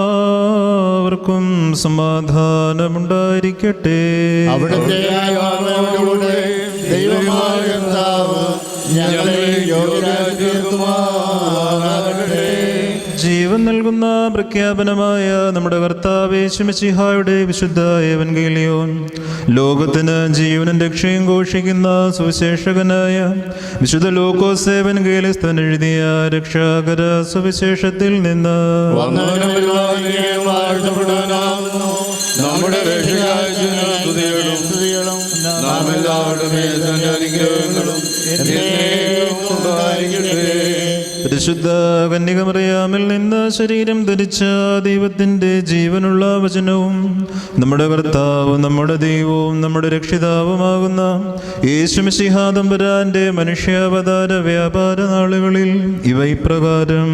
നിങ്ങൾക്കെല്ലാവർക്കും സമാധാനമുണ്ടായിരിക്കട്ടെ. അവിടുത്തെ ആത്മാവിലൂടെ ദൈവമായ കർത്താവ് ഞങ്ങളെ യോഗ്യരാക്കി തീർക്കുമാറാകട്ടെ. ജീവൻ നൽകുന്ന പ്രഖ്യാപനമായ നമ്മുടെ കർത്താവ് യേശു മിശിഹായുടെ വിശുദ്ധ എവൻഗേലിയോൻ, ലോകത്തിന് ജീവനും രക്ഷയും ഘോഷിക്കുന്ന സുവിശേഷകനായ വിശുദ്ധ ലൂക്കോസ് എവൻഗേലിസ്തൻ എഴുതിയ രക്ഷാകര സുവിശേഷത്തിൽ നിന്ന് നമ്മുടെ നാം എല്ലാവരുടെ മേൽ തന്നെ അനുഗ്രഹങ്ങളും പരിശുദ്ധ കന്യകമറിയാമിൽ നിന്ന് ശരീരം ധരിച്ച ദൈവത്തിൻ്റെ ജീവനുള്ള വചനവും നമ്മുടെ കർത്താവും നമ്മുടെ ദൈവവും നമ്മുടെ രക്ഷിതാവുമാകുന്ന യേശു മിശിഹാ തമ്പുരാന്റെ മനുഷ്യാവതാര വ്യാപാര നാളുകളിൽ ഇവ ഇപ്രകാരം